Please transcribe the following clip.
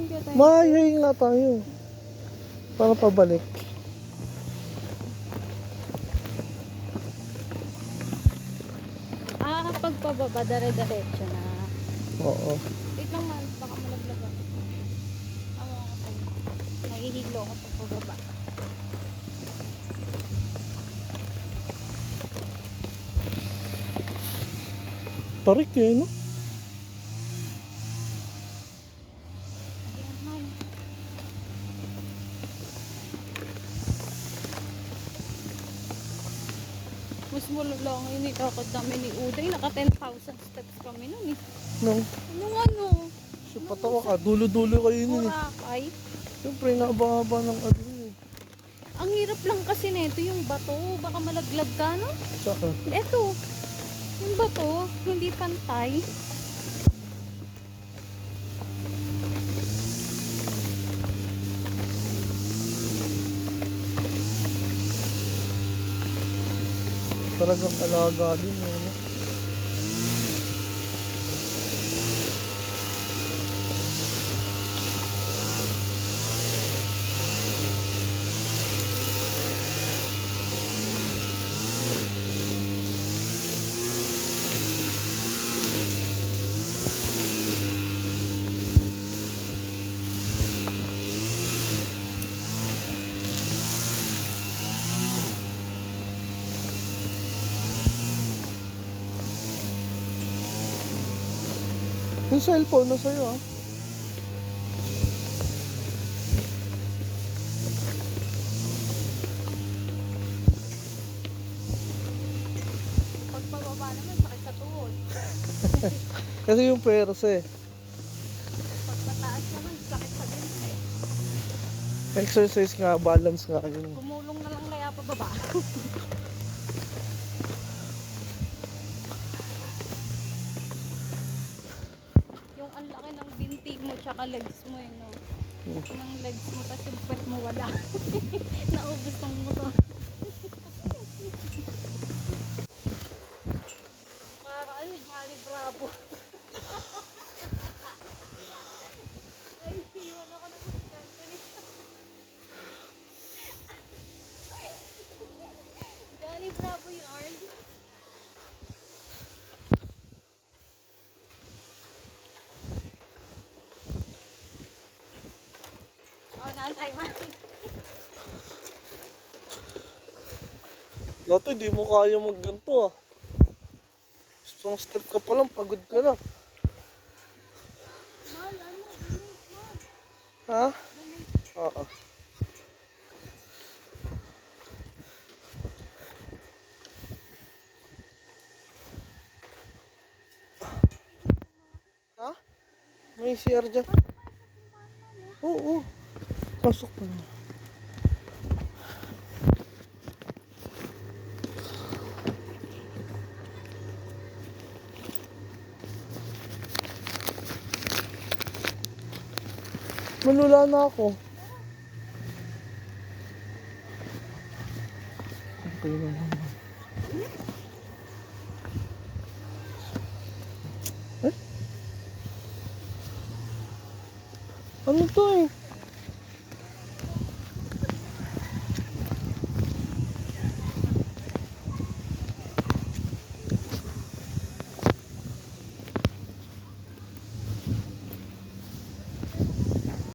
kaya tayo. Mahay nga tayo. Para pabalik. Kapag pababa, dire-diretso na. Oo. Wait lang man, baka malaglag ako. Nahihilo ako sa pababa. Tarik eh, no? Mas lang yun, ikakad namin ni Uday. Naka 10,000 steps kami nun eh. No. Ano? So, patawa ka. Dulo-dulo kayo nun eh. Boracay. Siyempre, nababa ng ano eh. Ang hirap lang kasi nito yung bato. Baka malaglag ka, no? Saan? Eto. Yung bato, hindi pantay. Talagang alaga din eh, no? Yung cellphone na sa'yo ah. Pag pababa naman, sakit sa tuhod. Kasi yung perse. Pag pataas naman, sakit sa dente. Exercise nga, balance nga yun. Gumulong na lang kaya pababa. Yung ang laki ng binti mo tsaka legs mo yun, no? Ng legs mo, tapos yung pet mo wala. Naubos ng motor. Para ano, Johnny Bravo. Ay, iwan ako na Johnny Bravo yarn. Oh, naantay man. Dati, di mo kaya magganto ah. Isang step ka pa lang, pagod ka na. Mahal, ano? Donate mo. Ha? Donate. Oo. Ha? May CR dyan. Oo. Pasok pa na. Malula na ako. Okay na naman. Eh? Ano to eh?